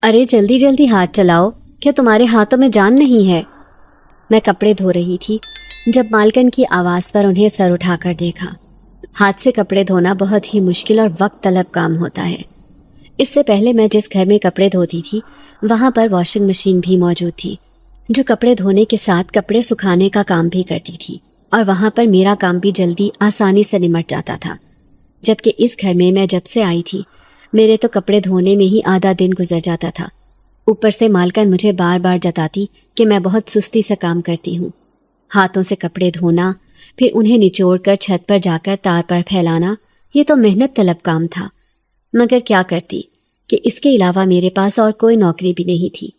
ارے جلدی جلدی ہاتھ چلاؤ، کیا تمہارے ہاتھوں میں جان نہیں ہے؟ میں کپڑے دھو رہی تھی جب مالکن کی آواز پر انہیں سر اٹھا کر دیکھا۔ ہاتھ سے کپڑے دھونا بہت ہی مشکل اور وقت طلب کام ہوتا ہے۔ اس سے پہلے میں جس گھر میں کپڑے دھوتی تھی وہاں پر واشنگ مشین بھی موجود تھی، جو کپڑے دھونے کے ساتھ کپڑے سکھانے کا کام بھی کرتی تھی، اور وہاں پر میرا کام بھی جلدی آسانی سے نمٹ جاتا تھا۔ جبکہ اس گھر میں جب سے آئی تھی میرے تو کپڑے دھونے میں ہی آدھا دن گزر جاتا تھا۔ اوپر سے مالکن مجھے بار بار جتاتی کہ میں بہت سستی سے کام کرتی ہوں۔ ہاتھوں سے کپڑے دھونا، پھر انہیں نچوڑ کر چھت پر جا کر تار پر پھیلانا، یہ تو محنت طلب کام تھا۔ مگر کیا کرتی کہ اس کے علاوہ میرے پاس اور کوئی نوکری بھی نہیں تھی۔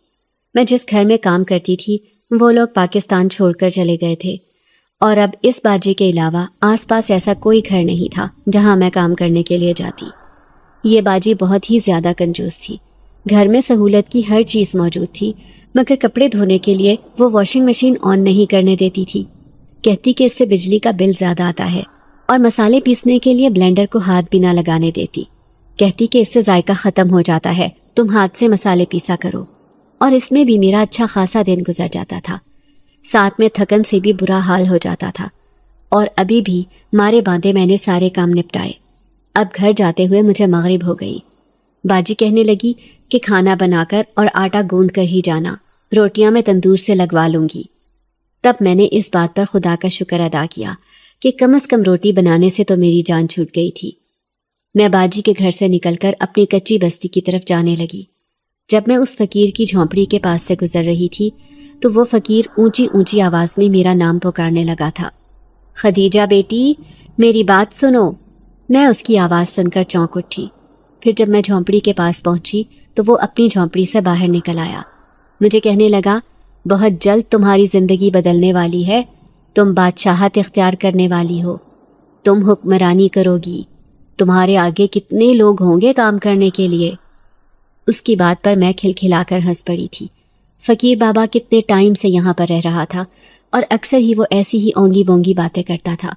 میں جس گھر میں کام کرتی تھی وہ لوگ پاکستان چھوڑ کر چلے گئے تھے، اور اب اس باجی کے علاوہ آس پاس ایسا کوئی گھر نہیں تھا جہاں میں کام کرنے کے لیے جاتی۔ یہ باجی بہت ہی زیادہ کنجوس تھی۔ گھر میں سہولت کی ہر چیز موجود تھی، مگر کپڑے دھونے کے لیے وہ واشنگ مشین آن نہیں کرنے دیتی تھی۔ کہتی کہ اس سے بجلی کا بل زیادہ آتا ہے، اور مسالے پیسنے کے لیے بلینڈر کو ہاتھ بھی نہ لگانے دیتی۔ کہتی کہ اس سے ذائقہ ختم ہو جاتا ہے، تم ہاتھ سے مسالے پیسا کرو۔ اور اس میں بھی میرا اچھا خاصا دن گزر جاتا تھا، ساتھ میں تھکن سے بھی برا حال ہو جاتا تھا۔ اور ابھی بھی مارے باندھے میں نے سارے کام نپٹائے۔ اب گھر جاتے ہوئے مجھے مغرب ہو گئی۔ باجی کہنے لگی کہ کھانا بنا کر اور آٹا گوندھ کر ہی جانا، روٹیاں میں تندور سے لگوا لوں گی۔ تب میں نے اس بات پر خدا کا شکر ادا کیا کہ کم از کم روٹی بنانے سے تو میری جان چھوٹ گئی تھی۔ میں باجی کے گھر سے نکل کر اپنی کچی بستی کی طرف جانے لگی۔ جب میں اس فقیر کی جھونپڑی کے پاس سے گزر رہی تھی تو وہ فقیر اونچی اونچی آواز میں میرا نام پکارنے لگا تھا۔ خدیجہ بیٹی، میری بات سنو۔ میں اس کی آواز سن کر چونک اٹھی۔ پھر جب میں جھونپڑی کے پاس پہنچی تو وہ اپنی جھونپڑی سے باہر نکل آیا۔ مجھے کہنے لگا، بہت جلد تمہاری زندگی بدلنے والی ہے، تم بادشاہت اختیار کرنے والی ہو، تم حکمرانی کرو گی، تمہارے آگے کتنے لوگ ہوں گے کام کرنے کے لیے۔ اس کی بات پر میں کھلکھلا کر ہنس پڑی تھی۔ فقیر بابا کتنے ٹائم سے یہاں پر رہ رہا تھا، اور اکثر ہی وہ ایسی ہی اونگی بونگی باتیں کرتا تھا۔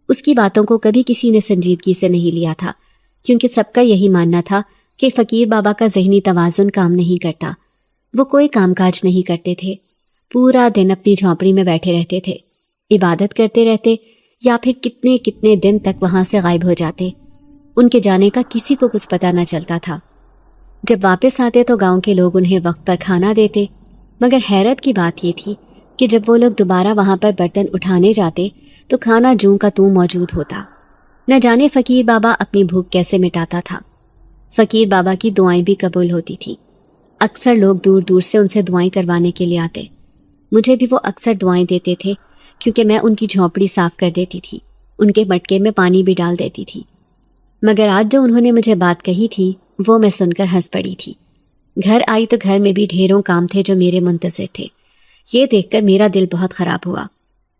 اس کی باتوں کو کبھی کسی نے سنجیدگی سے نہیں لیا تھا، کیونکہ سب کا یہی ماننا تھا کہ فقیر بابا کا ذہنی توازن کام نہیں کرتا۔ وہ کوئی کام کاج نہیں کرتے تھے، پورا دن اپنی جھونپڑی میں بیٹھے رہتے تھے، عبادت کرتے رہتے، یا پھر کتنے کتنے دن تک وہاں سے غائب ہو جاتے۔ ان کے جانے کا کسی کو کچھ پتہ نہ چلتا تھا۔ جب واپس آتے تو گاؤں کے لوگ انہیں وقت پر کھانا دیتے، مگر حیرت کی بات یہ تھی کہ جب وہ لوگ دوبارہ وہاں پر برتن اٹھانے جاتے تو کھانا جوں کا توں موجود ہوتا۔ نہ جانے فقیر بابا اپنی بھوک کیسے مٹاتا تھا۔ فقیر بابا کی دعائیں بھی قبول ہوتی تھیں۔ اکثر لوگ دور دور سے ان سے دعائیں کروانے کے لیے آتے۔ مجھے بھی وہ اکثر دعائیں دیتے تھے، کیونکہ میں ان کی جھونپڑی صاف کر دیتی تھی، ان کے مٹکے میں پانی بھی ڈال دیتی تھی۔ مگر آج جو انہوں نے مجھے بات کہی تھی وہ میں سن کر ہنس پڑی تھی۔ گھر آئی تو گھر میں بھی ڈھیروں کام تھے جو میرے منتظر تھے۔ یہ دیکھ کر میرا دل بہت خراب ہوا۔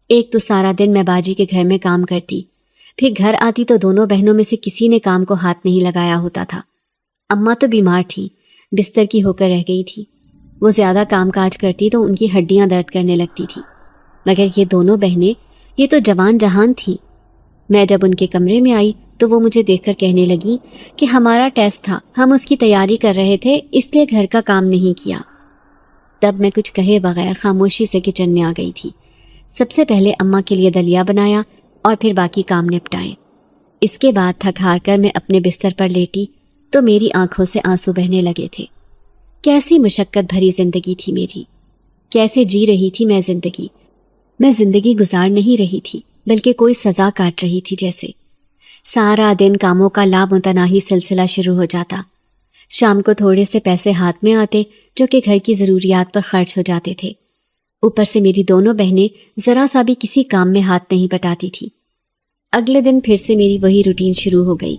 ایک تو سارا دن میں باجی کے گھر میں کام کرتی، پھر گھر آتی تو دونوں بہنوں میں سے کسی نے کام کو ہاتھ نہیں لگایا ہوتا تھا۔ اماں تو بیمار تھی، بستر کی ہو کر رہ گئی تھی۔ وہ زیادہ کام کاج کرتی تو ان کی ہڈیاں درد کرنے لگتی تھی۔ مگر یہ دونوں بہنیں، یہ تو جوان جہان تھیں۔ میں جب ان کے کمرے میں آئی تو وہ مجھے دیکھ کر کہنے لگی کہ ہمارا ٹیسٹ تھا، ہم اس کی تیاری کر رہے تھے، اس لیے گھر کا کام نہیں کیا۔ تب میں کچھ کہے بغیر خاموشی سے کچن میں آ گئی تھی۔ سب سے پہلے اماں کے لیے دلیا بنایا اور پھر باقی کام نپٹائے۔ اس کے بعد تھک ہار کر میں اپنے بستر پر لیٹی تو میری آنکھوں سے آنسو بہنے لگے تھے۔ کیسی مشقت بھری زندگی تھی میری، کیسے جی رہی تھی میں زندگی۔ میں زندگی گزار نہیں رہی تھی، بلکہ کوئی سزا کاٹ رہی تھی جیسے۔ سارا دن کاموں کا لامتناہی سلسلہ شروع ہو جاتا۔ شام کو تھوڑے سے پیسے ہاتھ میں آتے جو کہ گھر کی ضروریات پر خرچ ہو جاتے تھے۔ اوپر سے میری دونوں بہنیں ذرا سا بھی کسی کام میں ہاتھ نہیں بٹاتی تھی۔ اگلے دن پھر سے میری وہی روٹین شروع ہو گئی۔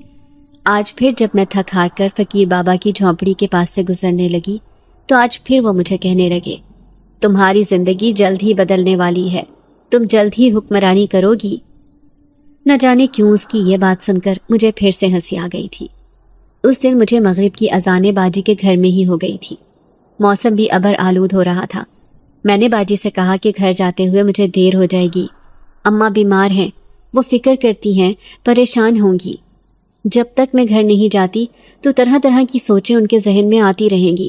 آج پھر جب میں تھک ہار کر فقیر بابا کی جھونپڑی کے پاس سے گزرنے لگی تو آج پھر وہ مجھے کہنے لگے، تمہاری زندگی جلد ہی بدلنے والی ہے، تم جلد ہی حکمرانی کرو گی۔ نہ جانے کیوں اس کی یہ بات سن کر مجھے پھر سے ہنسی آ گئی تھی۔ اس دن مجھے مغرب کی اذانیں باجی کے گھر میں ہی ہو گئی تھی۔ موسم بھی ابر آلود ہو رہا تھا۔ میں نے باجی سے کہا کہ گھر جاتے ہوئے مجھے دیر ہو جائے گی، اماں بیمار ہیں، وہ فکر کرتی ہیں، پریشان ہوں گی۔ جب تک میں گھر نہیں جاتی تو طرح طرح کی سوچیں ان کے ذہن میں آتی رہیں گی۔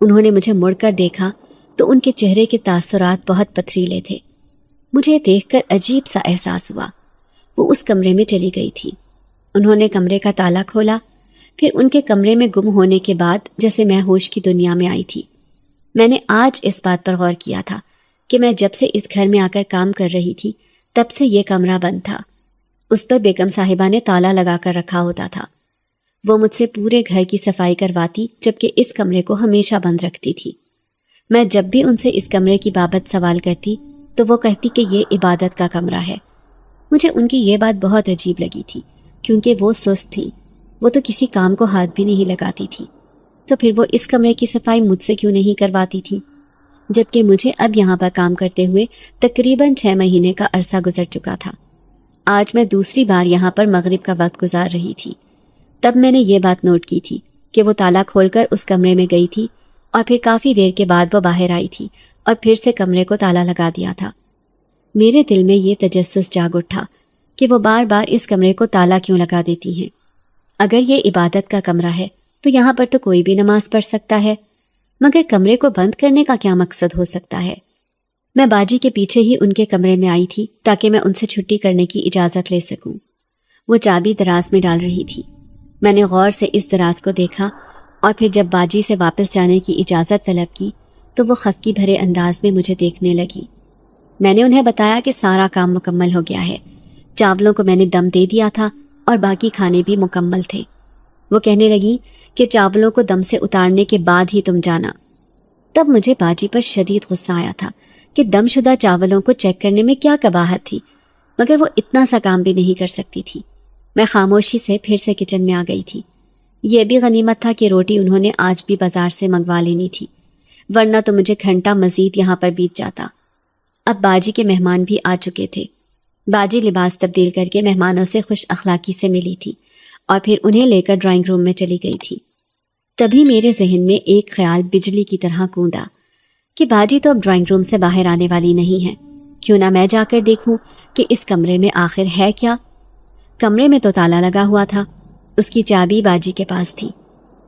انہوں نے مجھے مڑ کر دیکھا تو ان کے چہرے کے تاثرات بہت پتھریلے تھے۔ مجھے دیکھ کر عجیب سا احساس ہوا۔ وہ اس کمرے میں چلی گئی تھی۔ انہوں نے کمرے کا تالا کھولا، پھر ان کے کمرے میں گم ہونے کے بعد جیسے میں ہوش کی دنیا میں آئی تھی۔ میں نے آج اس بات پر غور کیا تھا کہ میں جب سے اس گھر میں آ کر کام کر رہی تھی تب سے یہ کمرہ بند تھا۔ اس پر بیگم صاحبہ نے تالا لگا کر رکھا ہوتا تھا۔ وہ مجھ سے پورے گھر کی صفائی کرواتی جبکہ اس کمرے کو ہمیشہ بند رکھتی تھی۔ میں جب بھی ان سے اس کمرے کی بابت سوال کرتی تو وہ کہتی کہ یہ عبادت کا کمرہ ہے۔ مجھے ان کی یہ بات بہت عجیب لگی تھی کیونکہ وہ سست تھیں، وہ تو کسی کام کو ہاتھ بھی نہیں لگاتی تھی، تو پھر وہ اس کمرے کی صفائی مجھ سے کیوں نہیں کرواتی تھی، جبکہ مجھے اب یہاں پر کام کرتے ہوئے تقریباً 6 مہینے کا عرصہ گزر چکا تھا۔ آج میں دوسری بار یہاں پر مغرب کا وقت گزار رہی تھی۔ تب میں نے یہ بات نوٹ کی تھی کہ وہ تالا کھول کر اس کمرے میں گئی تھی اور پھر کافی دیر کے بعد وہ باہر آئی تھی اور پھر سے کمرے کو تالا لگا دیا تھا۔ میرے دل میں یہ تجسس جاگ اٹھا کہ وہ بار بار اس کمرے کو تالا کیوں لگا دیتی ہیں۔ اگر یہ عبادت کا کمرہ ہے تو یہاں پر تو کوئی بھی نماز پڑھ سکتا ہے، مگر کمرے کو بند کرنے کا کیا مقصد ہو سکتا ہے؟ میں باجی کے پیچھے ہی ان کے کمرے میں آئی تھی تاکہ میں ان سے چھٹی کرنے کی اجازت لے سکوں۔ وہ چابی دراز میں ڈال رہی تھی۔ میں نے غور سے اس دراز کو دیکھا اور پھر جب باجی سے واپس جانے کی اجازت طلب کی تو وہ خفگی بھرے انداز میں مجھے دیکھنے لگی۔ میں نے انہیں بتایا کہ سارا کام مکمل ہو گیا ہے، چاولوں کو میں نے دم دے دیا تھا اور باقی کھانے بھی مکمل تھے۔ وہ کہنے لگی کہ چاولوں کو دم سے اتارنے کے بعد ہی تم جانا۔ تب مجھے باجی پر شدید غصہ آیا تھا کہ دم شدہ چاولوں کو چیک کرنے میں کیا قباحت تھی، مگر وہ اتنا سا کام بھی نہیں کر سکتی تھی۔ میں خاموشی سے پھر سے کچن میں آ گئی تھی۔ یہ بھی غنیمت تھا کہ روٹی انہوں نے آج بھی بازار سے منگوا لینی تھی، ورنہ تو مجھے گھنٹہ مزید یہاں پر بیت جاتا۔ اب باجی کے مہمان بھی آ چکے تھے۔ باجی لباس تبدیل کر کے مہمانوں سے خوش اخلاقی سے ملی تھی اور پھر انہیں لے کر ڈرائنگ روم میں چلی گئی تھی۔ تبھی میرے ذہن میں ایک خیال بجلی کی طرح گوندا کہ باجی تو اب ڈرائنگ روم سے باہر آنے والی نہیں ہے، کیوں نہ میں جا کر دیکھوں کہ اس کمرے میں آخر ہے کیا۔ کمرے میں تو تالا لگا ہوا تھا، اس کی چابی باجی کے پاس تھی۔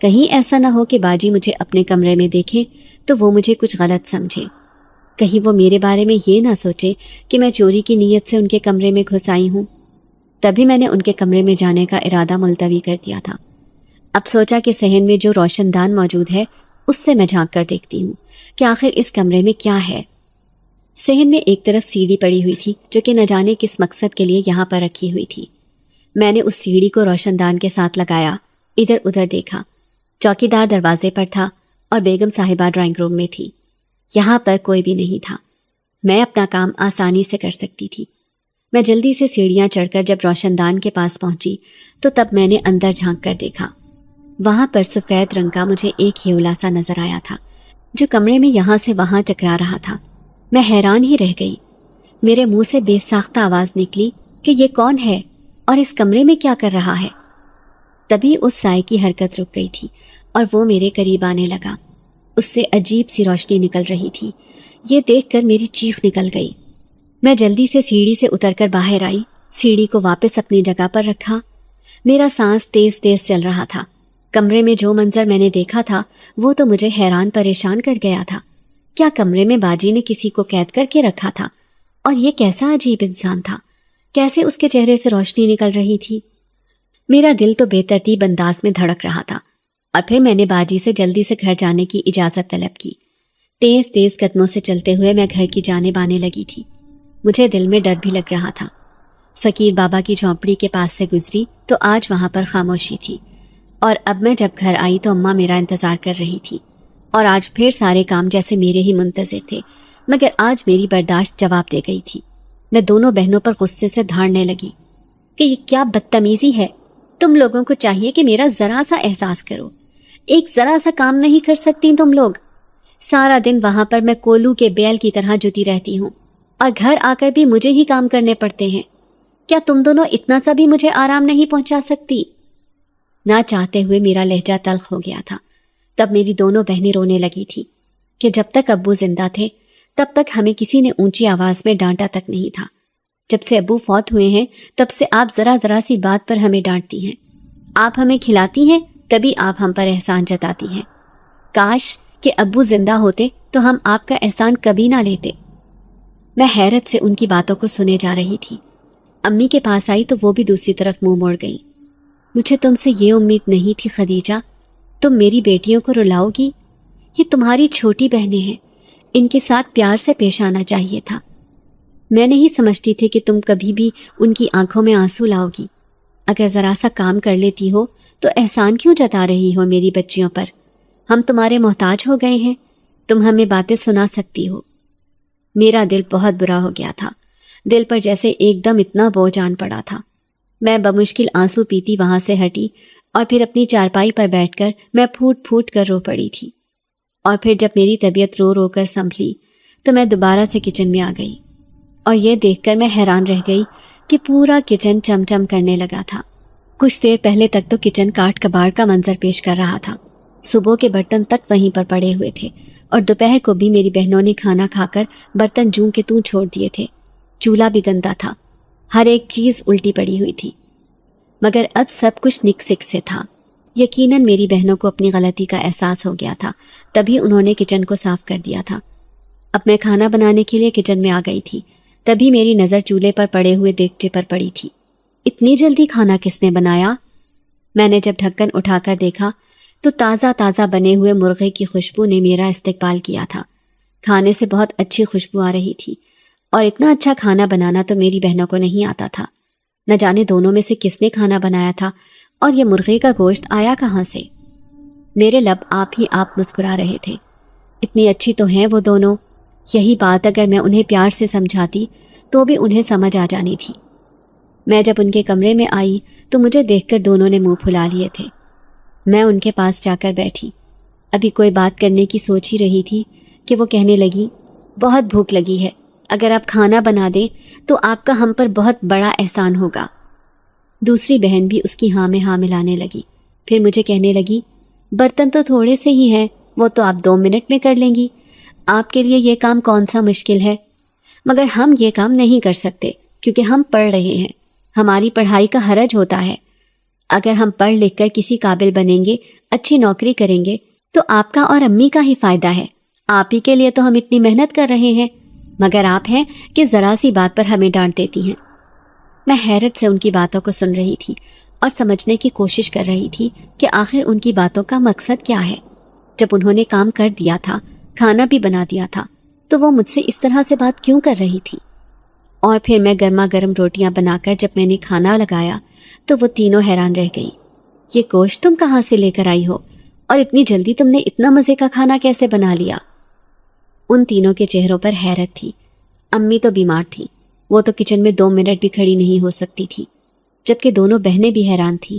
کہیں ایسا نہ ہو کہ باجی مجھے اپنے کمرے میں دیکھے تو وہ مجھے کچھ غلط سمجھے، کہیں وہ میرے بارے میں یہ نہ سوچے کہ میں چوری کی نیت سے ان کے کمرے میں گھس آئی ہوں۔ تبھی میں نے ان کے کمرے میں جانے کا ارادہ ملتوی کر دیا تھا۔ اب سوچا کہ صحن میں جو روشن دان موجود ہے اس سے میں جھانک کر دیکھتی ہوں کہ آخر اس کمرے میں کیا ہے۔ صحن میں ایک طرف سیڑھی پڑی ہوئی تھی جو کہ نہ جانے کس مقصد کے لیے یہاں پر رکھی ہوئی تھی۔ میں نے اس سیڑھی کو روشن دان کے ساتھ لگایا، ادھر ادھر دیکھا۔ چوکی دار دروازے پر تھا اور بیگم صاحبہ ڈرائنگ روم میں تھی۔ یہاں پر کوئی بھی نہیں تھا، میں اپنا کام آسانی سے کر سکتی تھی۔ میں جلدی سے سیڑھیاں چڑھ کر جب روشن دان کے پاس پہنچی تو تب میں نے اندر جھانک کر دیکھا۔ وہاں پر سفید رنگ کا مجھے ایک ہیولا سا نظر آیا تھا جو کمرے میں یہاں سے وہاں چکرا رہا تھا۔ میں حیران ہی رہ گئی۔ میرے منہ سے بے ساختہ آواز نکلی کہ یہ کون ہے اور اس کمرے میں کیا کر رہا ہے؟ تبھی اس سائے کی حرکت رک گئی تھی اور وہ میرے قریب آنے لگا۔ اس سے عجیب سی روشنی نکل رہی تھی۔ یہ دیکھ کر میری چیخ نکل گئی۔ میں جلدی سے سیڑھی سے اتر کر باہر آئی، سیڑھی کو واپس اپنی جگہ پر رکھا۔ میرا سانس تیز تیز چل رہا تھا۔ کمرے میں جو منظر میں نے دیکھا تھا وہ تو مجھے حیران پریشان کر گیا تھا۔ کیا کمرے میں باجی نے کسی کو قید کر کے رکھا تھا؟ اور یہ کیسا عجیب انسان تھا؟ کیسے اس کے چہرے سے روشنی نکل رہی تھی؟ میرا دل تو بے ترتیب انداز میں دھڑک رہا تھا اور پھر میں نے باجی سے جلدی سے گھر جانے کی اجازت طلب کی۔ تیز تیز قدموں سے چلتے ہوئے میں گھر کی جانب آنے لگی تھی۔ مجھے دل میں ڈر بھی لگ رہا تھا۔ فقیر بابا کی جھونپڑی کے پاس سے گزری تو آج وہاں پر خاموشی تھی، اور اب میں جب گھر آئی تو اماں میرا انتظار کر رہی تھی، اور آج پھر سارے کام جیسے میرے ہی منتظر تھے، مگر آج میری برداشت جواب دے گئی تھی۔ میں دونوں بہنوں پر غصے سے دھاڑنے لگی کہ یہ کیا بدتمیزی ہے، تم لوگوں کو چاہیے کہ میرا ذرا سا احساس کرو، ایک ذرا سا کام نہیں کر سکتی تم لوگ؟ سارا دن وہاں پر میں کولو کے بیل کی طرح جتی رہتی ہوں اور گھر آ کر بھی مجھے ہی کام کرنے پڑتے ہیں۔ کیا تم دونوں اتنا سا بھی مجھے آرام نہیں پہنچا سکتی؟ نہ چاہتے ہوئے میرا لہجہ تلخ ہو گیا تھا۔ تب میری دونوں بہنیں رونے لگی تھی کہ جب تک ابو زندہ تھے تب تک ہمیں کسی نے اونچی آواز میں ڈانٹا تک نہیں تھا، جب سے ابو فوت ہوئے ہیں تب سے آپ ذرا ذرا سی بات پر ہمیں ڈانٹتی ہیں۔ آپ ہمیں کھلاتی ہیں تبھی آپ ہم پر احسان جتاتی ہیں۔ کاش کہ ابو زندہ ہوتے تو ہم آپ کا احسان کبھی نہ لیتے۔ میں حیرت سے ان کی باتوں کو سنے جا رہی تھی۔ امی کے پاس آئی تو وہ بھی دوسری طرف منہ موڑ گئی۔ مجھے تم سے یہ امید نہیں تھی خدیجہ، تم میری بیٹیوں کو رلاؤ گی؟ یہ تمہاری چھوٹی بہنیں ہیں، ان کے ساتھ پیار سے پیش آنا چاہیے تھا۔ میں نہیں سمجھتی تھی کہ تم کبھی بھی ان کی آنکھوں میں آنسو لاؤ گی۔ اگر ذرا سا کام کر لیتی ہو تو احسان کیوں جتا رہی ہو میری بچیوں پر؟ ہم تمہارے محتاج ہو گئے ہیں، تم ہمیں باتیں سنا سکتی ہو۔ میرا دل بہت برا ہو گیا تھا، دل پر جیسے ایک دم اتنا بوجھ آن پڑا تھا۔ میں بمشکل آنسو پیتی وہاں سے ہٹی اور پھر اپنی چارپائی پر بیٹھ کر میں پھوٹ پھوٹ کر رو پڑی تھی۔ اور پھر جب میری طبیعت رو رو کر سنبھلی تو میں دوبارہ سے کچن میں آ گئی، اور یہ دیکھ کر میں حیران رہ گئی کہ پورا کچن چمچم کرنے لگا تھا۔ کچھ دیر پہلے تک تو کچن کاٹ کباڑ کا منظر پیش کر رہا تھا، صبح کے برتن تک وہیں پر پڑے ہوئے تھے، اور دوپہر کو بھی میری بہنوں نے کھانا کھا کر برتن جوں کے توں چھوڑ دیے تھے۔ چولہا بھی گندا تھا، ہر ایک چیز الٹی پڑی ہوئی تھی، مگر اب سب کچھ نک سک سے تھا۔ یقیناً میری بہنوں کو اپنی غلطی کا احساس ہو گیا تھا، تبھی انہوں نے کچن کو صاف کر دیا تھا۔ اب میں کھانا بنانے کے لیے کچن میں آ گئی تھی، تبھی میری نظر چولہے پر پڑے ہوئے دیگچے پر پڑی تھی۔ اتنی جلدی کھانا کس نے بنایا؟ میں نے جب ڈھکن اٹھا کر دیکھا تو تازہ تازہ بنے ہوئے مرغے کی خوشبو نے میرا استقبال کیا تھا۔ کھانے سے بہت اچھی خوشبو آ رہی تھی، اور اتنا اچھا کھانا بنانا تو میری بہنوں کو نہیں آتا تھا۔ نہ جانے دونوں میں سے کس نے کھانا بنایا تھا، اور یہ مرغے کا گوشت آیا کہاں سے؟ میرے لب آپ ہی آپ مسکرا رہے تھے۔ اتنی اچھی تو ہیں وہ دونوں، یہی بات اگر میں انہیں پیار سے سمجھاتی تو بھی انہیں سمجھ آ جانی تھی۔ میں جب ان کے کمرے میں آئی تو مجھے دیکھ کر دونوں نے منہ پھلا لیے تھے۔ میں ان کے پاس جا کر بیٹھی، ابھی کوئی بات کرنے کی سوچ ہی رہی تھی کہ وہ کہنے لگی، بہت بھوک لگی ہے، اگر آپ کھانا بنا دیں تو آپ کا ہم پر بہت بڑا احسان ہوگا۔ دوسری بہن بھی اس کی ہاں میں ہاں ملانے لگی، پھر مجھے کہنے لگی، برتن تو تھوڑے سے ہی ہیں، وہ تو آپ 2 منٹ میں کر لیں گی، آپ کے لیے یہ کام کون سا مشکل ہے؟ مگر ہم یہ کام نہیں کر سکتے کیونکہ ہم پڑھ رہے ہیں، ہماری پڑھائی کا حرج ہوتا ہے۔ اگر ہم پڑھ لکھ کر کسی قابل بنیں گے، اچھی نوکری کریں گے تو آپ کا اور امی کا ہی فائدہ ہے، آپ ہی کے لیے تو ہم اتنی محنت کر رہے ہیں، مگر آپ ہیں کہ ذرا سی بات پر ہمیں ڈانٹ دیتی ہیں۔ میں حیرت سے ان کی باتوں کو سن رہی تھی اور سمجھنے کی کوشش کر رہی تھی کہ آخر ان کی باتوں کا مقصد کیا ہے۔ جب انہوں نے کام کر دیا تھا، کھانا بھی بنا دیا تھا، تو وہ مجھ سے اس طرح سے بات کیوں کر رہی تھی؟ اور پھر میں گرما گرم روٹیاں بنا کر جب میں نے کھانا لگایا تو وہ تینوں حیران رہ گئی۔ یہ گوشت تم کہاں سے لے کر آئی ہو، اور اتنی جلدی تم نے اتنا مزے کا کھانا کیسے بنا لیا؟ ان تینوں کے چہروں پر حیرت تھی۔ امی تو بیمار تھی، وہ تو کچن میں 2 منٹ بھی کھڑی نہیں ہو سکتی تھی، جبکہ دونوں بہنیں بھی حیران تھیں،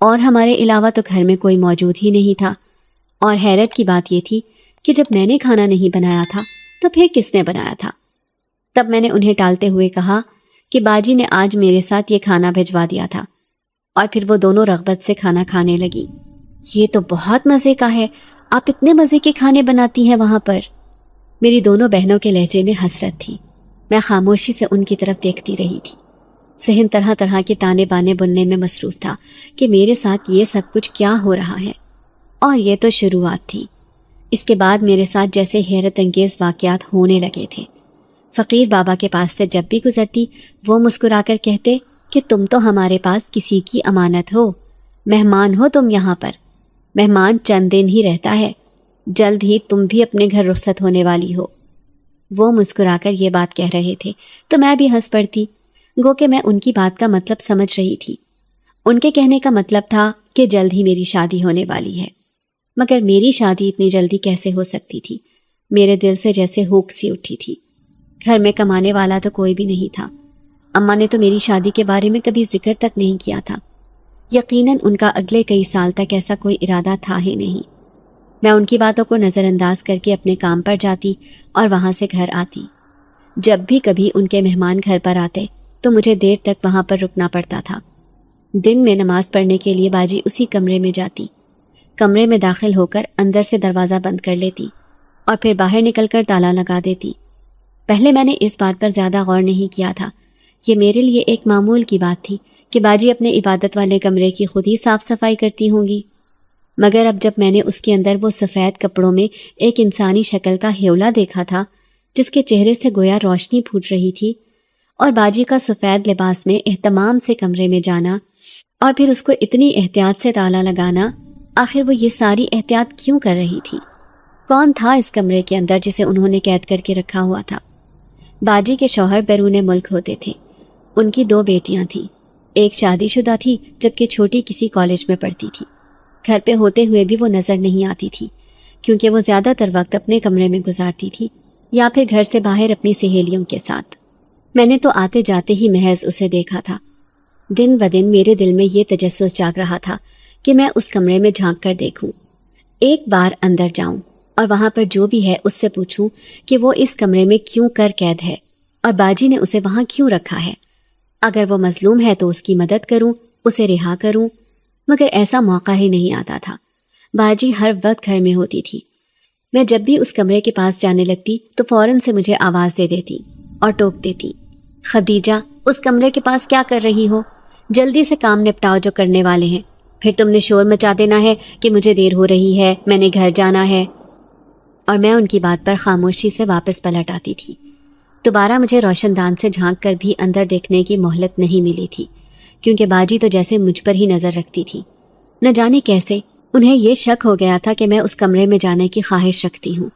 اور ہمارے علاوہ تو گھر میں کوئی موجود ہی نہیں تھا۔ اور حیرت کی بات یہ تھی کہ جب میں نے کھانا نہیں بنایا تھا تو پھر کس نے بنایا تھا؟ تب میں نے انہیں ٹالتے ہوئے کہا کہ باجی نے آج میرے ساتھ یہ کھانا بھجوا دیا تھا، اور پھر وہ دونوں رغبت سے کھانا کھانے لگی۔ یہ تو بہت مزے کا ہے، آپ اتنے مزے کے کھانے بناتی ہیں وہاں پر۔ میری دونوں بہنوں کے لہجے میں حسرت تھی۔ میں خاموشی سے ان کی طرف دیکھتی رہی تھی۔ ذہن طرح طرح کے تانے بانے بننے میں مصروف تھا کہ میرے ساتھ یہ سب کچھ کیا ہو رہا ہے، اور یہ تو شروعات تھی۔ اس کے بعد میرے ساتھ جیسے حیرت انگیز واقعات ہونے لگے تھے۔ فقیر بابا کے پاس سے جب بھی گزرتی وہ مسکرا کر کہتے کہ تم تو ہمارے پاس کسی کی امانت ہو، مہمان ہو تم یہاں پر، مہمان چند دن ہی رہتا ہے، جلد ہی تم بھی اپنے گھر رخصت ہونے والی ہو۔ وہ مسکرا کر یہ بات کہہ رہے تھے تو میں بھی ہنس پڑتی، گو کہ میں ان کی بات کا مطلب سمجھ رہی تھی۔ ان کے کہنے کا مطلب تھا کہ جلد ہی میری شادی ہونے والی ہے، مگر میری شادی اتنی جلدی کیسے ہو سکتی تھی؟ میرے دل سے جیسے ہوک سی اٹھی تھی۔ گھر میں کمانے والا تو کوئی بھی نہیں تھا، اماں نے تو میری شادی کے بارے میں کبھی ذکر تک نہیں کیا تھا۔ یقیناً ان کا اگلے کئی سال تک ایسا کوئی ارادہ تھا ہی نہیں۔ میں ان کی باتوں کو نظر انداز کر کے اپنے کام پر جاتی اور وہاں سے گھر آتی۔ جب بھی کبھی ان کے مہمان گھر پر آتے تو مجھے دیر تک وہاں پر رکنا پڑتا تھا۔ دن میں نماز پڑھنے کے لیے باجی اسی کمرے میں جاتی، کمرے میں داخل ہو کر اندر سے دروازہ بند کر لیتی اور پھر باہر نکل کر تالا لگا دیتی۔ پہلے میں نے اس بات پر زیادہ غور نہیں کیا تھا، یہ میرے لیے ایک معمول کی بات تھی کہ باجی اپنے عبادت والے کمرے کی خود ہی صاف صفائی کرتی ہوں گی۔ مگر اب جب میں نے اس کے اندر وہ سفید کپڑوں میں ایک انسانی شکل کا ہیولا دیکھا تھا جس کے چہرے سے گویا روشنی پھوٹ رہی تھی، اور باجی کا سفید لباس میں اہتمام سے کمرے میں جانا اور پھر اس کو اتنی احتیاط سے تالا لگانا، آخر وہ یہ ساری احتیاط کیوں کر رہی تھی؟ کون تھا اس کمرے کے اندر جسے انہوں نے قید کر کے رکھا ہوا تھا؟ باجی کے شوہر بیرون ملک ہوتے تھے، ان کی 2 بیٹیاں تھیں، ایک شادی شدہ تھی جبکہ چھوٹی کسی کالج میں پڑھتی تھی۔ گھر پہ ہوتے ہوئے بھی وہ نظر نہیں آتی تھی کیونکہ وہ زیادہ تر وقت اپنے کمرے میں گزارتی تھی یا پھر گھر سے باہر اپنی سہیلیوں کے ساتھ۔ میں نے تو آتے جاتے ہی محض اسے دیکھا تھا۔ دن بدن میرے دل میں یہ تجسس جاگ رہا تھا کہ میں اس کمرے میں جھانک کر دیکھوں، ایک بار اندر جاؤں اور وہاں پر جو بھی ہے اس سے پوچھوں کہ وہ اس کمرے میں کیوں کر قید ہے اور باجی نے اسے وہاں کیوں رکھا ہے۔ اگر وہ مظلوم ہے تو اس کی مدد کروں، اسے رہا کروں، مگر ایسا موقع ہی نہیں آتا تھا۔ باجی ہر وقت گھر میں ہوتی تھی، میں جب بھی اس کمرے کے پاس جانے لگتی تو فوراً سے مجھے آواز دے دیتی اور ٹوک دیتی، خدیجہ اس کمرے کے پاس کیا کر رہی ہو؟ جلدی سے کام نپٹاؤ جو کرنے والے ہیں، پھر تم نے شور مچا دینا ہے کہ مجھے دیر ہو رہی ہے، میں نے گھر جانا ہے۔ اور میں ان کی بات پر خاموشی سے واپس پلٹ آتی تھی۔ دوبارہ مجھے روشن دان سے جھانک کر بھی اندر دیکھنے کی مہلت نہیں ملی تھی کیونکہ باجی تو جیسے مجھ پر ہی نظر رکھتی تھی۔ نہ جانے کیسے انہیں یہ شک ہو گیا تھا کہ میں اس کمرے میں جانے کی خواہش رکھتی ہوں،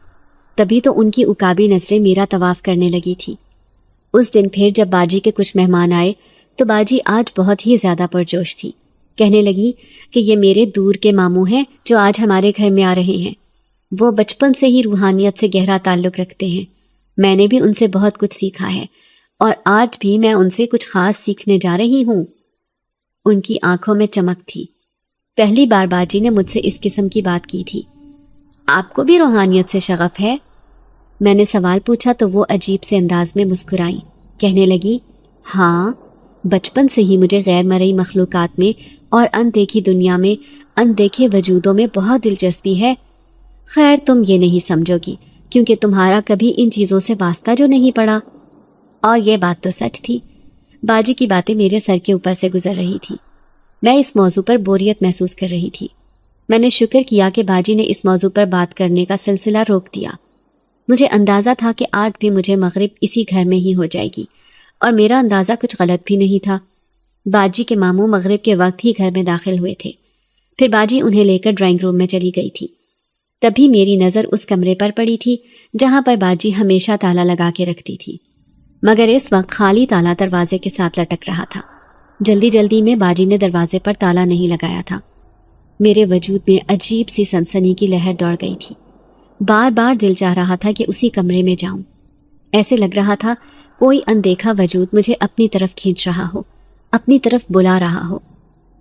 تبھی تو ان کی عقابی نظریں میرا طواف کرنے لگی تھی۔ اس دن پھر جب باجی کے کچھ مہمان آئے تو باجی آج بہت ہی زیادہ پرجوش تھی۔ کہنے لگی کہ یہ میرے دور کے ماموں ہیں جو آج ہمارے گھر میں آ رہے ہیں۔ وہ بچپن سے ہی روحانیت سے گہرا تعلق رکھتے ہیں، میں نے بھی ان سے بہت کچھ سیکھا ہے اور آج بھی میں ان سے کچھ خاص سیکھنے جا رہی ہوں۔ ان کی آنکھوں میں چمک تھی۔ پہلی بار باجی نے مجھ سے اس قسم کی بات کی تھی۔ آپ کو بھی روحانیت سے شغف ہے؟ میں نے سوال پوچھا تو وہ عجیب سے انداز میں مسکرائیں، کہنے لگی ہاں، بچپن سے ہی مجھے غیر مرئی مخلوقات میں اور اندیکھی دنیا میں، اندیکھے وجودوں میں بہت دلچسپی ہے۔ خیر تم یہ نہیں سمجھو گی کیونکہ تمہارا کبھی ان چیزوں سے واسطہ جو نہیں پڑا۔ اور یہ بات تو سچ تھی، باجی کی باتیں میرے سر کے اوپر سے گزر رہی تھی۔ میں اس موضوع پر بوریت محسوس کر رہی تھی۔ میں نے شکر کیا کہ باجی نے اس موضوع پر بات کرنے کا سلسلہ روک دیا۔ مجھے اندازہ تھا کہ آج بھی مجھے مغرب اسی گھر میں ہی ہو جائے گی، اور میرا اندازہ کچھ غلط بھی نہیں تھا۔ باجی کے ماموں مغرب کے وقت ہی گھر میں داخل ہوئے تھے، پھر باجی انہیں لے کر ڈرائنگ روم میں چلی گئی تھی۔ تبھی میری نظر اس کمرے پر پڑی تھی جہاں پر باجی ہمیشہ تالا لگا کے رکھتی تھی، مگر اس وقت خالی تالا دروازے کے ساتھ لٹک رہا تھا۔ جلدی جلدی میں باجی نے دروازے پر تالا نہیں لگایا تھا۔ میرے وجود میں عجیب سی سنسنی کی لہر دوڑ گئی تھی۔ بار بار دل چاہ رہا تھا کہ اسی کمرے میں جاؤں۔ ایسے لگ رہا تھا کوئی اندیکھا وجود مجھے اپنی طرف کھینچ رہا ہو، اپنی طرف بلا رہا ہو۔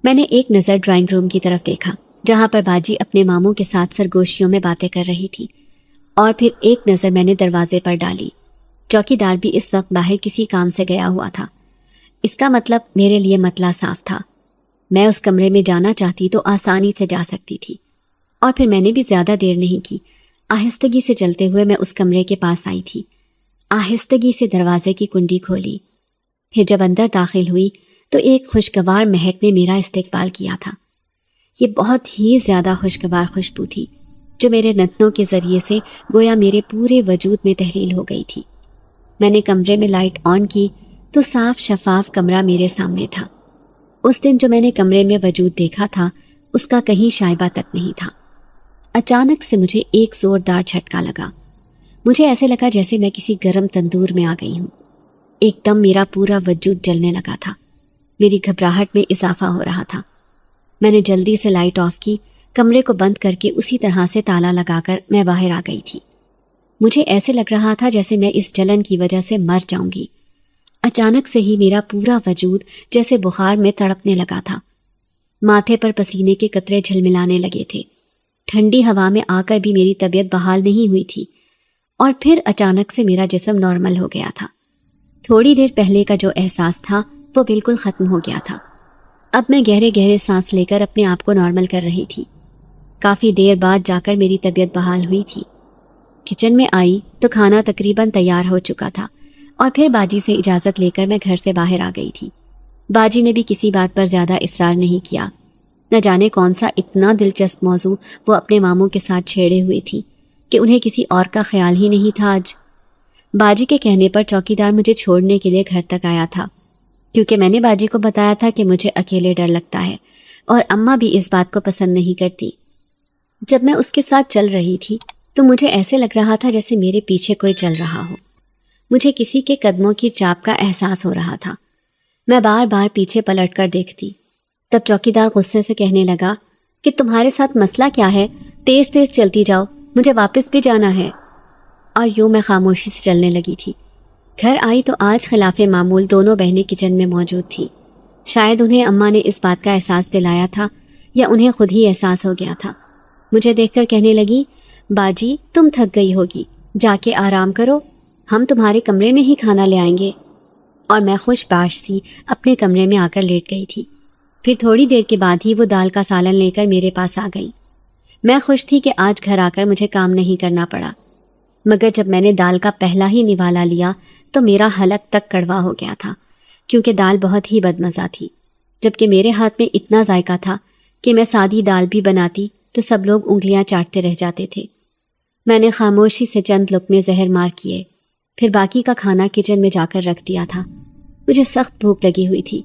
میں نے ایک نظر ڈرائنگ روم کی طرف دیکھا جہاں پر باجی اپنے ماموں کے ساتھ سرگوشیوں میں باتیں کر رہی تھی، اور پھر ایک نظر میں نے دروازے پر ڈالی۔ چوکی دار بھی اس وقت باہر کسی کام سے گیا ہوا تھا۔ اس کا مطلب میرے لیے مطلع صاف تھا، میں اس کمرے میں جانا چاہتی تو آسانی سے جا سکتی تھی۔ اور پھر میں نے بھی زیادہ دیر نہیں کی، آہستگی سے چلتے ہوئے میں اس کمرے کے پاس آئی تھی۔ آہستگی سے دروازے کی کنڈی کھولی، پھر جب اندر داخل ہوئی تو ایک خوشگوار مہک نے میرا استقبال کیا تھا۔ یہ بہت ہی زیادہ خوشگوار خوشبو تھی جو میرے نتنوں کے ذریعے سے گویا میرے پورے وجود میں تحلیل ہو گئی تھی۔ میں نے کمرے میں لائٹ آن کی تو صاف شفاف کمرہ میرے سامنے تھا۔ اس دن جو میں نے کمرے میں وجود دیکھا تھا اس کا کہیں شائبہ تک نہیں تھا۔ اچانک سے مجھے ایک زوردار جھٹکا لگا۔ مجھے ایسے لگا جیسے میں کسی گرم تندور میں آ گئی ہوں۔ ایک دم میرا پورا وجود جلنے لگا تھا، میری گھبراہٹ میں اضافہ ہو رہا تھا۔ میں نے جلدی سے لائٹ آف کی، کمرے کو بند کر کے اسی طرح سے تالا لگا کر میں باہر آ گئی تھی۔ مجھے ایسے لگ رہا تھا جیسے میں اس جلن کی وجہ سے مر جاؤں گی۔ اچانک سے ہی میرا پورا وجود جیسے بخار میں تڑپنے لگا تھا، ماتھے پر پسینے کے قطرے جھلملانے لگے تھے۔ ٹھنڈی ہوا میں آ کر بھی میری طبیعت بحال نہیں ہوئی تھی، اور پھر اچانک سے میرا جسم نارمل ہو گیا تھا۔ تھوڑی دیر پہلے کا جو احساس تھا وہ بالکل ختم ہو گیا تھا۔ اب میں گہرے گہرے سانس لے کر اپنے آپ کو نارمل کر رہی تھی۔ کافی دیر بعد جا کر میری طبیعت بحال ہوئی تھی۔ کچن میں آئی تو کھانا تقریباً تیار ہو چکا تھا، اور پھر باجی سے اجازت لے کر میں گھر سے باہر آ گئی تھی۔ باجی نے بھی کسی بات پر زیادہ اصرار نہیں کیا۔ نہ جانے کون سا اتنا دلچسپ موضوع وہ اپنے ماموں کے ساتھ چھیڑے ہوئی تھی کہ انہیں کسی اور کا خیال ہی نہیں تھا آج۔ باجی کے کہنے پر چوکیدار مجھے چھوڑنے کے لیے گھر تک آیا تھا، کیونکہ میں نے باجی کو بتایا تھا کہ مجھے اکیلے ڈر لگتا ہے اور اماں بھی اس بات کو پسند نہیں کرتی۔ جب میں اس کے ساتھ چل رہی تھی تو مجھے ایسے لگ رہا تھا جیسے میرے پیچھے کوئی چل رہا ہو۔ مجھے کسی کے قدموں کی چاپ کا احساس ہو رہا تھا۔ میں بار بار پیچھے پلٹ کر دیکھتی۔ تب چوکیدار غصے سے کہنے لگا کہ تمہارے ساتھ مسئلہ کیا ہے؟ تیز تیز چلتی جاؤ، مجھے واپس بھی جانا ہے۔ اور یوں میں خاموشی سے چلنے لگی تھی۔ گھر آئی تو آج خلاف معمول دونوں بہنیں کچن میں موجود تھیں۔ شاید انہیں اماں نے اس بات کا احساس دلایا تھا یا انہیں خود ہی احساس ہو گیا تھا۔ مجھے دیکھ کر کہنے لگی، باجی تم تھک گئی ہوگی، جا کے آرام کرو، ہم تمہارے کمرے میں ہی کھانا لے آئیں گے۔ اور میں خوش باش سی اپنے کمرے میں آ کر لیٹ گئی تھی۔ پھر تھوڑی دیر کے بعد ہی وہ دال کا سالن لے کر میرے پاس آ گئی۔ میں خوش تھی کہ آج گھر آ کر مجھے کام نہیں کرنا پڑا، مگر جب میں نے دال کا پہلا ہی نوالا لیا تو میرا حلق تک کڑوا ہو گیا تھا، کیونکہ دال بہت ہی بدمزہ تھی، جبکہ میرے ہاتھ میں اتنا ذائقہ تھا کہ میں سادی دال بھی بناتی تو سب لوگ انگلیاں چاٹتے رہ جاتے تھے۔ میں نے خاموشی سے چند لقمے زہر مار کیے، پھر باقی کا کھانا کچن میں جا کر رکھ دیا تھا۔ مجھے سخت بھوک لگی ہوئی تھی،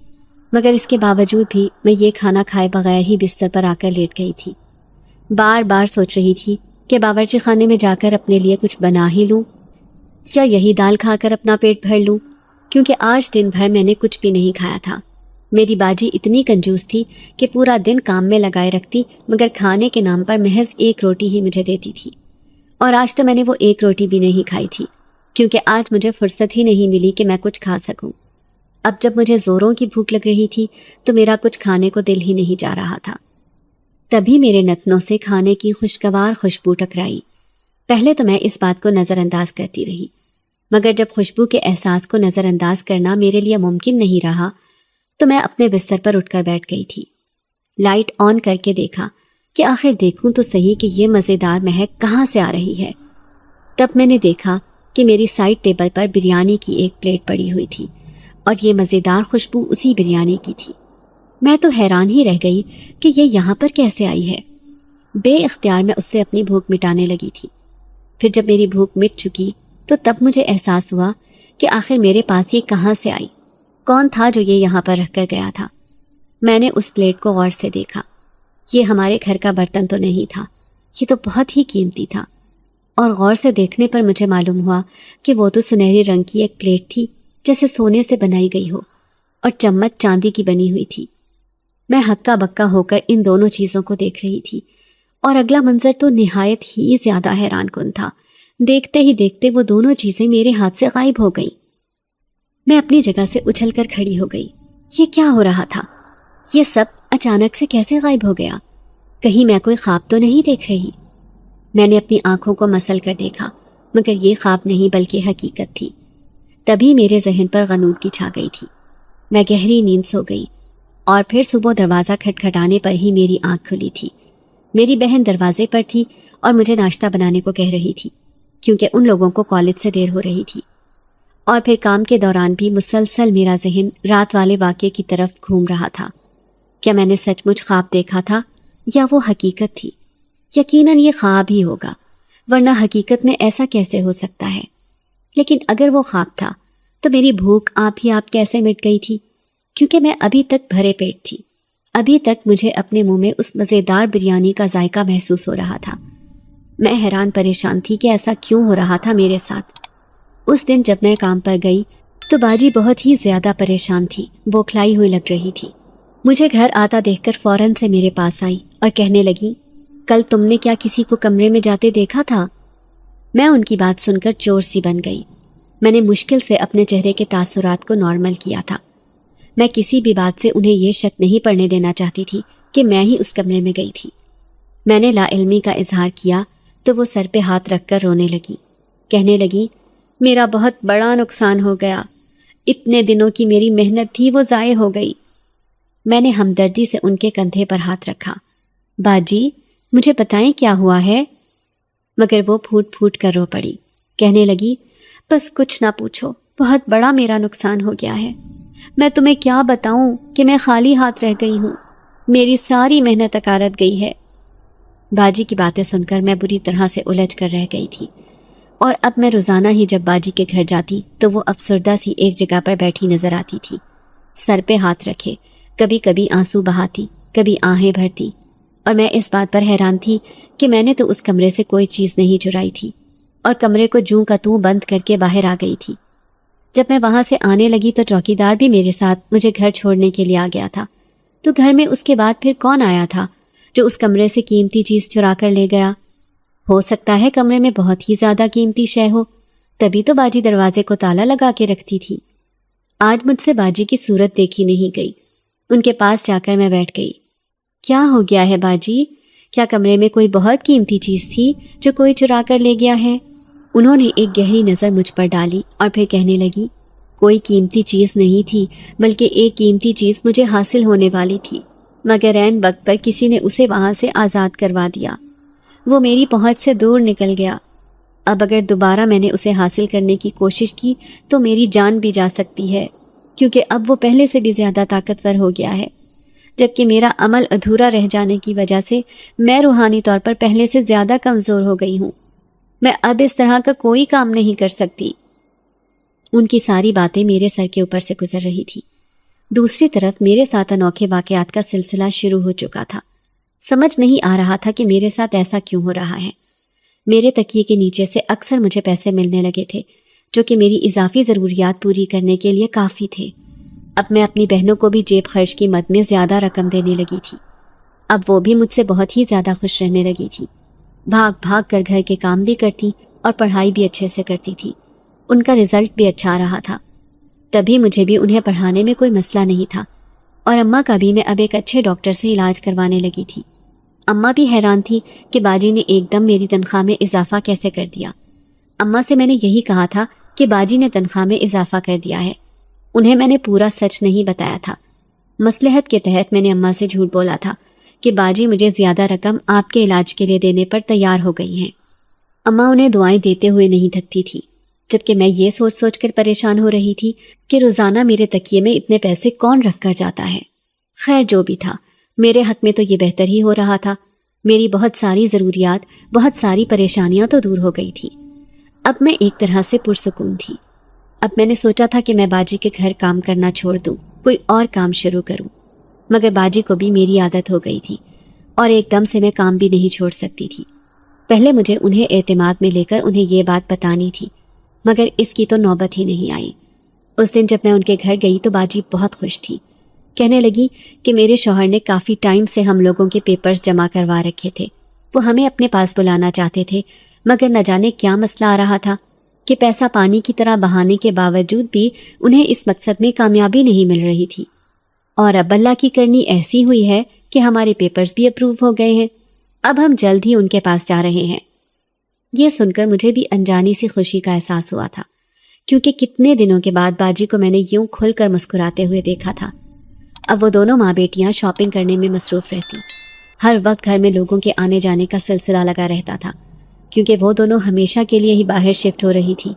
مگر اس کے باوجود بھی میں یہ کھانا کھائے بغیر ہی بستر پر آ کر لیٹ گئی تھی۔ بار بار سوچ رہی تھی کہ باورچی خانے میں جا کر اپنے لیے کچھ بنا ہی لوں یا یہی دال کھا کر اپنا پیٹ بھر لوں، کیونکہ آج دن بھر میں نے کچھ بھی نہیں کھایا تھا۔ میری باجی اتنی کنجوس تھی کہ پورا دن کام میں لگائے رکھتی، مگر کھانے کے نام پر محض ایک روٹی ہی مجھے دیتی تھی، اور آج تو میں نے وہ ایک روٹی بھی نہیں کھائی تھی، کیونکہ آج مجھے فرصت ہی نہیں ملی کہ میں کچھ کھا سکوں۔ اب جب مجھے زوروں کی بھوک لگ رہی تھی تو میرا کچھ کھانے کو دل ہی نہیں جا رہا تھا۔ تبھی میرے نتنوں سے کھانے کی خوشگوار خوشبو ٹکرائی۔ پہلے تو میں اس بات کو نظر انداز کرتی رہی، مگر جب خوشبو کے احساس کو نظر انداز کرنا میرے لیے ممکن نہیں رہا تو میں اپنے بستر پر اٹھ کر بیٹھ گئی تھی۔ لائٹ آن کر کے دیکھا کہ آخر دیکھوں تو صحیح کہ یہ مزیدار مہک کہاں سے آ رہی ہے۔ تب میں نے دیکھا کہ میری سائڈ ٹیبل پر بریانی کی ایک پلیٹ پڑی ہوئی تھی، اور یہ مزیدار خوشبو اسی بریانی کی تھی۔ میں تو حیران ہی رہ گئی کہ یہ یہاں پر کیسے آئی ہے۔ بے اختیار میں اس سے اپنی بھوک مٹانے لگی تھی۔ پھر جب میری بھوک مٹ چکی تو تب مجھے احساس ہوا کہ آخر میرے پاس یہ کہاں سے آئی، کون تھا جو یہ یہاں پر رکھ کر گیا تھا۔ میں نے اس پلیٹ کو غور سے دیکھا۔ یہ ہمارے گھر کا برتن تو نہیں تھا، یہ تو بہت ہی قیمتی تھا، اور غور سے دیکھنے پر مجھے معلوم ہوا کہ وہ تو سنہری رنگ کی ایک پلیٹ تھی جیسے سونے سے بنائی گئی ہو، اور چمچ چاندی کی بنی ہوئی تھی۔ میں ہکا بکا ہو کر ان دونوں چیزوں کو دیکھ رہی تھی، اور اگلا منظر تو نہایت ہی زیادہ حیران کن تھا۔ دیکھتے ہی دیکھتے وہ دونوں چیزیں میرے ہاتھ سے غائب ہو گئیں۔ میں اپنی جگہ سے اچھل کر کھڑی ہو گئی۔ یہ کیا ہو رہا تھا؟ یہ سب اچانک سے کیسے غائب ہو گیا؟ کہیں میں کوئی خواب تو نہیں دیکھ رہی؟ میں نے اپنی آنکھوں کو مسل کر دیکھا، مگر یہ خواب نہیں بلکہ حقیقت تھی۔ تبھی میرے ذہن پر غنودگی چھا گئی تھی۔ میں گہری نیند سو گئی، اور پھر صبح دروازہ کھٹکھٹانے پر ہی میری آنکھ کھلی تھی۔ میری بہن دروازے پر تھی اور مجھے ناشتہ بنانے کو کہہ رہی تھی، کیونکہ ان لوگوں کو کالج سے دیر ہو رہی تھی۔ اور پھر کام کے دوران بھی مسلسل میرا ذہن رات والے واقعے کی طرف گھوم رہا تھا۔ کیا میں نے سچ مچ خواب دیکھا تھا یا وہ حقیقت تھی؟ یقیناً یہ خواب ہی ہوگا، ورنہ حقیقت میں ایسا کیسے ہو سکتا ہے؟ لیکن اگر وہ خواب تھا تو میری بھوک آپ ہی آپ کیسے مٹ گئی تھی؟ کیونکہ میں ابھی تک بھرے پیٹ تھی۔ ابھی تک مجھے اپنے منہ میں اس مزیدار بریانی کا ذائقہ محسوس ہو رہا تھا۔ میں حیران پریشان تھی کہ ایسا کیوں ہو رہا تھا میرے ساتھ۔ اس دن جب میں کام پر گئی تو باجی بہت ہی زیادہ پریشان تھی، بوکھلائی ہوئی لگ رہی تھی۔ مجھے گھر آتا دیکھ کر فوراً سے میرے پاس آئی اور کہنے لگی، کل تم نے کیا کسی کو کمرے میں جاتے دیکھا تھا؟ میں ان کی بات سن کر چور سی بن گئی۔ میں نے مشکل سے اپنے چہرے کے تاثرات کو نارمل کیا تھا۔ میں کسی بھی بات سے انہیں یہ شک نہیں پڑنے دینا چاہتی تھی کہ میں ہی اس کمرے میں گئی تھی۔ میں نے لا علمی کا اظہار کیا تو وہ سر پہ ہاتھ رکھ کر رونے لگی، کہنے لگی، میرا بہت بڑا نقصان ہو گیا، اتنے دنوں کی میری محنت تھی وہ ضائع ہو گئی۔ میں نے ہمدردی سے ان کے کندھے پر ہاتھ رکھا۔ باجی مجھے بتائیں کیا ہوا ہے؟ مگر وہ پھوٹ پھوٹ کر رو پڑی، کہنے لگی، بس کچھ نہ پوچھو، بہت بڑا میرا نقصان ہو گیا ہے۔ میں تمہیں کیا بتاؤں کہ میں خالی ہاتھ رہ گئی ہوں۔ میری ساری محنت اکارت گئی ہے۔ باجی کی باتیں سن کر میں بری طرح سے الجھ کر رہ گئی تھی، اور اب میں روزانہ ہی جب باجی کے گھر جاتی تو وہ افسردہ سی ایک جگہ پر بیٹھی نظر آتی تھی، سر پہ ہاتھ رکھے، کبھی کبھی آنسو بہاتی، کبھی آہیں بھرتی، اور میں اس بات پر حیران تھی کہ میں نے تو اس کمرے سے کوئی چیز نہیں چرائی تھی اور کمرے کو جوں کا توں بند کر کے باہر آ گئی تھی۔ جب میں وہاں سے آنے لگی تو چوکیدار بھی میرے ساتھ مجھے گھر چھوڑنے کے لیے آ گیا تھا، تو گھر میں اس کے بعد پھر کون آیا تھا جو اس کمرے سے قیمتی چیز چرا کر لے گیا؟ ہو سکتا ہے کمرے میں بہت ہی زیادہ قیمتی شے ہو، تبھی تو باجی دروازے کو تالا لگا کے رکھتی تھی۔ آج مجھ سے باجی کی صورت دیکھی نہیں گئی۔ ان کے پاس جا کر میں بیٹھ گئی۔ کیا ہو گیا ہے باجی؟ کیا کمرے میں کوئی بہت قیمتی چیز تھی جو کوئی چرا کر لے گیا ہے؟ انہوں نے ایک گہری نظر مجھ پر ڈالی اور پھر کہنے لگی، کوئی قیمتی چیز نہیں تھی، بلکہ ایک قیمتی چیز مجھے حاصل ہونے والی تھی، مگر عین وقت پر کسی نے اسے وہاں سے آزاد کروا دیا۔ وہ میری پہنچ سے دور نکل گیا۔ اب اگر دوبارہ میں نے اسے حاصل کرنے کی کوشش کی تو میری جان بھی جا سکتی ہے، کیونکہ اب وہ پہلے سے بھی زیادہ طاقتور ہو گیا ہے، جبکہ میرا عمل ادھورا رہ جانے کی وجہ سے میں روحانی طور پر پہلے سے زیادہ کمزور ہو گئی ہوں۔ میں اب اس طرح کا کوئی کام نہیں کر سکتی۔ ان کی ساری باتیں میرے سر کے اوپر سے گزر رہی تھی۔ دوسری طرف میرے ساتھ انوکھے واقعات کا سلسلہ شروع ہو چکا تھا۔ سمجھ نہیں آ رہا تھا کہ میرے ساتھ ایسا کیوں ہو رہا ہے۔ میرے تکیے کے نیچے سے اکثر مجھے پیسے ملنے لگے تھے، جو کہ میری اضافی ضروریات پوری کرنے کے لیے کافی تھے۔ اب میں اپنی بہنوں کو بھی جیب خرچ کی مد میں زیادہ رقم دینے لگی تھی۔ اب وہ بھی مجھ سے بہت ہی زیادہ خوش رہنے لگی تھی، بھاگ بھاگ کر گھر کے کام بھی کرتی اور پڑھائی بھی اچھے سے کرتی تھی۔ ان کا رزلٹ بھی اچھا آ رہا تھا، تبھی مجھے بھی انہیں پڑھانے میں کوئی مسئلہ نہیں تھا، اور اماں کا بھی میں اب ایک اچھے ڈاکٹر سے علاج کروانے لگی تھی۔ اماں بھی حیران تھی کہ باجی نے ایک دم میری تنخواہ میں اضافہ کیسے کر دیا۔ اماں سے میں نے یہی کہا تھا کہ باجی نے تنخواہ میں اضافہ کر دیا ہے۔ انہیں میں نے پورا سچ نہیں بتایا تھا۔ مصلحت کے تحت میں نے اماں سے جھوٹ بولا تھا کہ باجی مجھے زیادہ رقم آپ کے علاج کے لیے دینے پر تیار ہو گئی ہیں۔ اماں انہیں دعائیں دیتے ہوئے نہیں تھکتی تھی، جبکہ میں یہ سوچ سوچ کر پریشان ہو رہی تھی کہ روزانہ میرے تکیے میں اتنے پیسے کون رکھ کر جاتا ہے۔ خیر جو بھی تھا، میرے حق میں تو یہ بہتر ہی ہو رہا تھا۔ میری بہت ساری ضروریات، بہت ساری پریشانیاں تو دور ہو گئی تھی۔ اب میں ایک طرح سے پرسکون تھی۔ اب میں نے سوچا تھا کہ میں باجی کے گھر کام کرنا چھوڑ دوں، کوئی اور کام شروع کروں، مگر باجی کو بھی میری عادت ہو گئی تھی اور ایک دم سے میں کام بھی نہیں چھوڑ سکتی تھی۔ پہلے مجھے انہیں اعتماد میں لے کر انہیں یہ بات بتانی تھی، مگر اس کی تو نوبت ہی نہیں آئی۔ اس دن جب میں ان کے گھر گئی تو باجی بہت خوش تھی۔ کہنے لگی کہ میرے شوہر نے کافی ٹائم سے ہم لوگوں کے پیپرز جمع کروا رکھے تھے، وہ ہمیں اپنے پاس بلانا چاہتے تھے، مگر نہ جانے کیا مسئلہ آ رہا تھا کہ پیسہ پانی کی طرح بہانے کے باوجود بھی انہیں اس مقصد میں کامیابی نہیں مل رہی تھی۔ اور اب اللہ کی کرنی ایسی ہوئی ہے کہ ہمارے پیپرز بھی اپروو ہو گئے ہیں، اب ہم جلد ہی ان کے پاس جا رہے ہیں۔ یہ سن کر مجھے بھی انجانی سی خوشی کا احساس ہوا تھا، کیونکہ کتنے دنوں کے بعد باجی کو میں نے یوں کھل کر مسکراتے ہوئے دیکھا تھا۔ اب وہ دونوں ماں بیٹیاں شاپنگ کرنے میں مصروف رہتی۔ ہر وقت گھر میں لوگوں کے آنے جانے کا سلسلہ لگا رہتا تھا، کیونکہ وہ دونوں ہمیشہ کے لیے ہی باہر شفٹ ہو رہی تھی،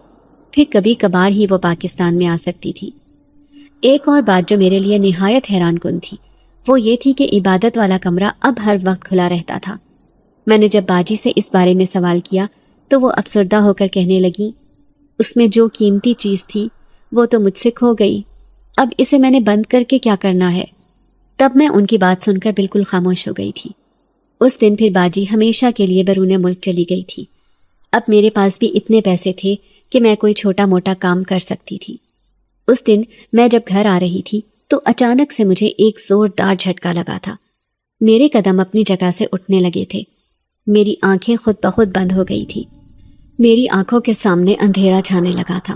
پھر کبھی کبھار ہی وہ پاکستان میں آ سکتی تھی۔ ایک اور بات جو میرے لیے نہایت حیران کن تھی وہ یہ تھی کہ عبادت والا کمرہ اب ہر وقت کھلا رہتا تھا۔ میں نے جب باجی سے اس بارے میں سوال کیا تو وہ افسردہ ہو کر کہنے لگی، اس میں جو قیمتی چیز تھی وہ تو مجھ سے کھو گئی، اب اسے میں نے بند کر کے کیا کرنا ہے۔ تب میں ان کی بات سن کر بالکل خاموش ہو گئی تھی۔ اس دن پھر باجی ہمیشہ کے لیے بیرون ملک چلی گئی تھی۔ اب میرے پاس بھی اتنے پیسے تھے کہ میں کوئی چھوٹا موٹا کام کر سکتی تھی۔ اس دن میں جب گھر آ رہی تھی تو اچانک سے مجھے ایک زوردار جھٹکا لگا تھا۔ میرے قدم اپنی جگہ سے اٹھنے لگے تھے، میری آنکھیں خود بخود بند ہو گئی تھی، میری آنکھوں کے سامنے اندھیرا چھانے لگا تھا۔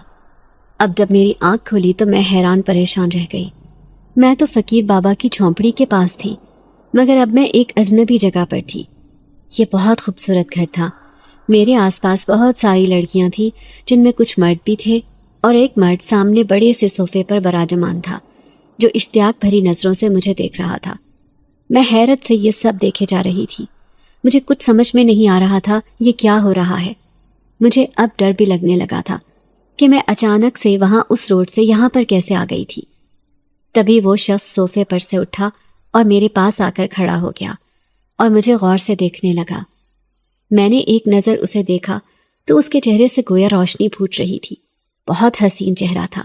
اب جب میری آنکھ کھلی تو میں حیران پریشان رہ گئی۔ میں تو فقیر بابا کی جھونپڑی کے پاس تھی، مگر اب میں ایک اجنبی جگہ پر تھی۔ یہ بہت خوبصورت گھر تھا۔ میرے آس پاس بہت ساری لڑکیاں تھیں، جن میں کچھ مرد بھی تھے، اور ایک مرد سامنے بڑے سے صوفے پر براجمان تھا، جو اشتیاق بھری نظروں سے مجھے دیکھ رہا تھا۔ میں حیرت سے یہ سب دیکھے جا رہی تھی۔ مجھے کچھ سمجھ میں نہیں آ رہا تھا یہ کیا ہو رہا ہے۔ مجھے اب ڈر بھی لگنے لگا تھا کہ میں اچانک سے وہاں اس روڈ سے یہاں پر کیسے آ گئی تھی۔ تبھی وہ شخص صوفے پر سے اٹھا اور میرے پاس آ کر کھڑا ہو گیا اور مجھے غور سے دیکھنے لگا۔ میں نے ایک نظر اسے دیکھا تو اس کے چہرے سے گویا روشنی پھوٹ رہی تھی۔ بہت حسین چہرہ تھا۔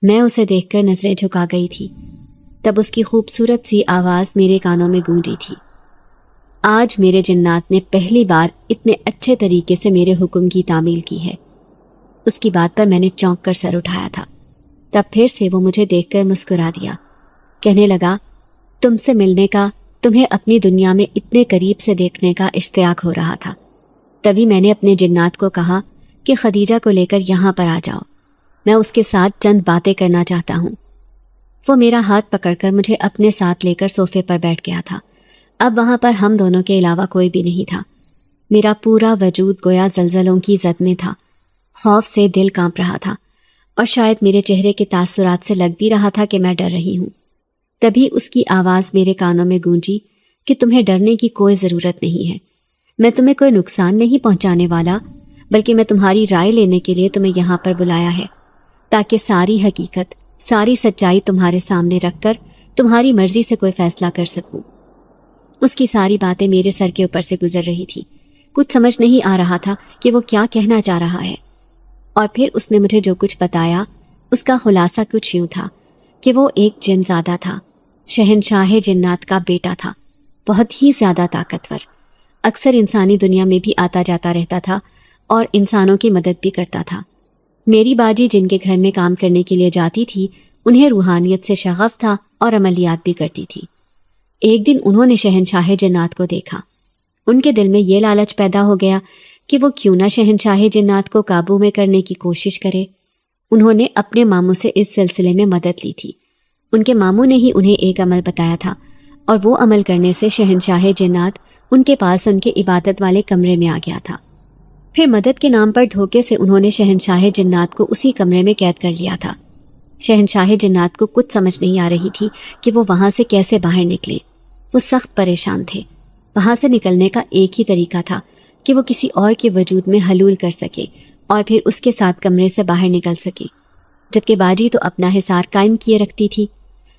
میں اسے دیکھ کر نظریں جھکا گئی تھی۔ تب اس کی خوبصورت سی آواز میرے کانوں میں گونجی تھی۔ آج میرے جنات نے پہلی بار اتنے اچھے طریقے سے میرے حکم کی تعمیل کی ہے۔ اس کی بات پر میں نے چونک کر سر اٹھایا تھا۔ تب پھر سے وہ مجھے دیکھ کر مسکرا دیا۔ کہنے لگا، تم سے ملنے کا، تمہیں اپنی دنیا میں اتنے قریب سے دیکھنے کا اشتیاق ہو رہا تھا۔ تبھی میں نے اپنے جنات کو کہا کہ خدیجہ کو لے کر یہاں پر آ جاؤ، میں اس کے ساتھ چند باتیں کرنا چاہتا ہوں۔ وہ میرا ہاتھ پکڑ کر مجھے اپنے ساتھ لے کر صوفے پر بیٹھ گیا تھا۔ اب وہاں پر ہم دونوں کے علاوہ کوئی بھی نہیں تھا۔ میرا پورا وجود گویا زلزلوں کی زد میں تھا۔ خوف سے دل کانپ رہا تھا اور شاید میرے چہرے کے تاثرات سے لگ بھی رہا تھا کہ میں ڈر رہی ہوں۔ تبھی اس کی آواز میرے کانوں میں گونجی کہ تمہیں ڈرنے کی کوئی ضرورت نہیں ہے، میں تمہیں کوئی نقصان نہیں پہنچانے والا، بلکہ میں تمہاری رائے لینے کے لیے تمہیں یہاں پر بلایا ہے تاکہ ساری حقیقت، ساری سچائی تمہارے سامنے رکھ کر تمہاری مرضی سے کوئی فیصلہ کر سکوں۔ اس کی ساری باتیں میرے سر کے اوپر سے گزر رہی تھی۔ کچھ سمجھ نہیں آ رہا تھا کہ وہ کیا کہنا چاہ رہا ہے۔ اور پھر اس نے مجھے جو کچھ بتایا اس کا خلاصہ کچھ یوں تھا کہ وہ ایک جن زادہ تھا، شہنشاہ جنات کا بیٹا تھا، بہت ہی زیادہ طاقتور، اکثر انسانی دنیا میں بھی آتا جاتا رہتا تھا اور انسانوں کی مدد بھی کرتا تھا۔ میری باجی جن کے گھر میں کام کرنے کے لیے جاتی تھی، انہیں روحانیت سے شغف تھا اور عملیات بھی کرتی تھی۔ ایک دن انہوں نے شہنشاہ جنات کو دیکھا۔ ان کے دل میں یہ لالچ پیدا ہو گیا کہ وہ کیوں نہ شہنشاہ جنات کو قابو میں کرنے کی کوشش کرے۔ انہوں نے اپنے ماموں سے اس سلسلے میں مدد لی تھی۔ ان کے ماموں نے ہی انہیں ایک عمل بتایا تھا اور وہ عمل کرنے سے شہنشاہ جنات ان کے پاس ان کے عبادت والے کمرے میں آ گیا تھا۔ پھر مدد کے نام پر دھوکے سے انہوں نے شہنشاہ جنات کو اسی کمرے میں قید کر لیا تھا۔ شہنشاہ جنات کو کچھ سمجھ نہیں آ رہی تھی کہ وہ وہاں سے کیسے باہر نکلے۔ وہ سخت پریشان تھے۔ وہاں سے نکلنے کا ایک ہی طریقہ تھا کہ وہ کسی اور کے وجود میں حلول کر سکے اور پھر اس کے ساتھ کمرے سے باہر نکل سکے، جبکہ باجی تو اپنا حصار قائم کیے رکھتی تھی،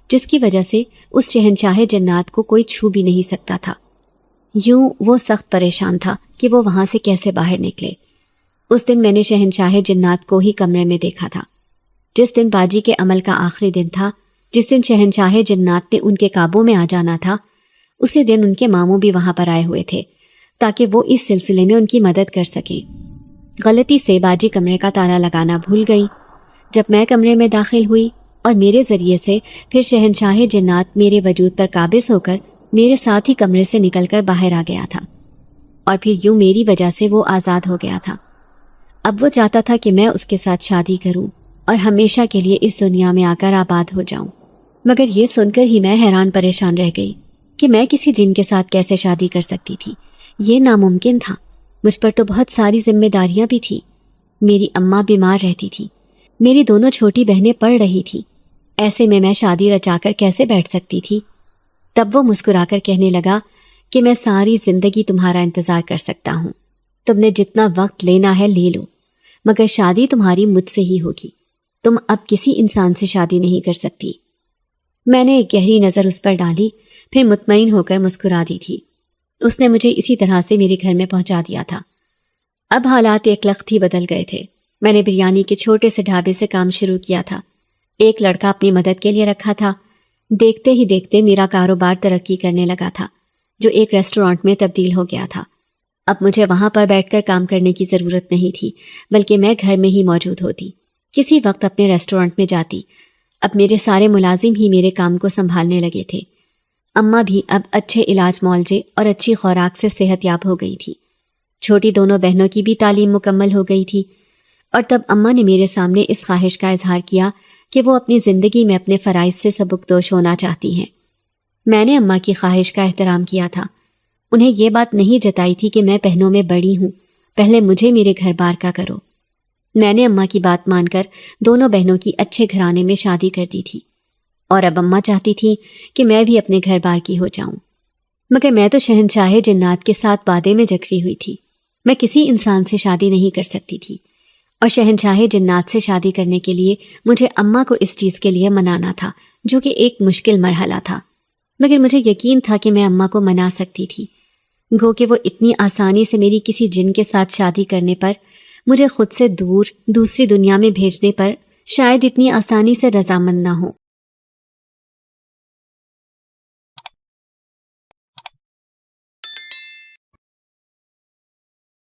جس کی وجہ سے اس شہنشاہ جنات کو کوئی چھو بھی نہیں سکتا تھا۔ یوں وہ سخت پریشان تھا کہ وہ وہاں سے کیسے باہر نکلے۔ اس دن میں نے شہنشاہ جنات کو ہی کمرے میں دیکھا تھا۔ جس دن باجی کے عمل کا آخری دن تھا، جس دن شہنشاہ جنات نے ان کے قابو میں آ جانا تھا، اسی دن ان کے ماموں بھی وہاں پر آئے ہوئے تھے تاکہ وہ اس سلسلے میں ان کی مدد کر سکیں۔ غلطی سے باجی کمرے کا تالا لگانا بھول گئی۔ جب میں کمرے میں داخل ہوئی اور میرے ذریعے سے پھر شہنشاہ جنات میرے وجود پر قابض ہو کر میرے ساتھ ہی کمرے سے نکل کر باہر آ گیا تھا، اور پھر یوں میری وجہ سے وہ آزاد ہو گیا تھا۔ اب وہ چاہتا تھا کہ میں اس کے ساتھ شادی کروں اور ہمیشہ کے لیے اس دنیا میں آ کر آباد ہو جاؤں، مگر یہ سن کر ہی میں حیران پریشان رہ گئی کہ میں کسی جن کے ساتھ کیسے شادی کر سکتی تھی۔ یہ ناممکن تھا۔ مجھ پر تو بہت ساری ذمہ داریاں بھی تھیں۔ میری اماں بیمار رہتی تھی، میری دونوں چھوٹی بہنیں پڑھ رہی تھیں، ایسے میں شادی رچا کر کیسے بیٹھ سکتی تھی؟ تب وہ مسکرا کر کہنے لگا کہ میں ساری زندگی تمہارا انتظار کر سکتا ہوں، تم نے جتنا وقت لینا ہے لے لو، مگر شادی تمہاری مجھ سے ہی ہوگی، تم اب کسی انسان سے شادی نہیں کر سکتی۔ میں نے ایک گہری نظر اس پر ڈالی، پھر مطمئن ہو کر مسکرا دی تھی۔ اس نے مجھے اسی طرح سے میرے گھر میں پہنچا دیا تھا۔ اب حالات ایک لخت ہی بدل گئے تھے۔ میں نے بریانی کے چھوٹے سے ڈھابے سے کام شروع کیا تھا۔ ایک لڑکا اپنی مدد کے لیے رکھا تھا۔ دیکھتے ہی دیکھتے میرا کاروبار ترقی کرنے لگا تھا، جو ایک ریسٹورانٹ میں تبدیل ہو گیا تھا۔ اب مجھے وہاں پر بیٹھ کر کام کرنے کی ضرورت نہیں تھی، بلکہ میں گھر میں ہی موجود ہوتی، کسی وقت اپنے ریسٹورانٹ میں جاتی۔ اب میرے سارے ملازم ہی میرے کام کو سنبھالنے لگے تھے۔ اماں بھی اب اچھے علاج معالجے اور اچھی خوراک سے صحت یاب ہو گئی تھی۔ چھوٹی دونوں بہنوں کی بھی تعلیم مکمل ہو گئی تھی، اور تب اماں نے میرے سامنے اس خواہش کا اظہار کیا کہ وہ اپنی زندگی میں اپنے فرائض سے سبکدوش ہونا چاہتی ہیں۔ میں نے اماں کی خواہش کا احترام کیا تھا۔ انہیں یہ بات نہیں جتائی تھی کہ میں بہنوں میں بڑی ہوں، پہلے مجھے میرے گھر بار کا کرو۔ میں نے اماں کی بات مان کر دونوں بہنوں کی اچھے گھرانے میں شادی کر دی تھی، اور اب اماں چاہتی تھی کہ میں بھی اپنے گھر بار کی ہو جاؤں، مگر میں تو شہنشاہ جنات کے ساتھ وعدے میں جکڑی ہوئی تھی۔ میں کسی انسان سے شادی نہیں کر سکتی تھی، اور شہنشاہ جنات سے شادی کرنے کے لیے مجھے اماں کو اس چیز کے لیے منانا تھا، جو کہ ایک مشکل مرحلہ تھا۔ مگر مجھے یقین تھا کہ میں اماں کو منا سکتی تھی، گو کہ وہ اتنی آسانی سے میری کسی جن کے ساتھ شادی کرنے پر، مجھے خود سے دور دوسری دنیا میں بھیجنے پر شاید اتنی آسانی سے رضامند نہ ہو۔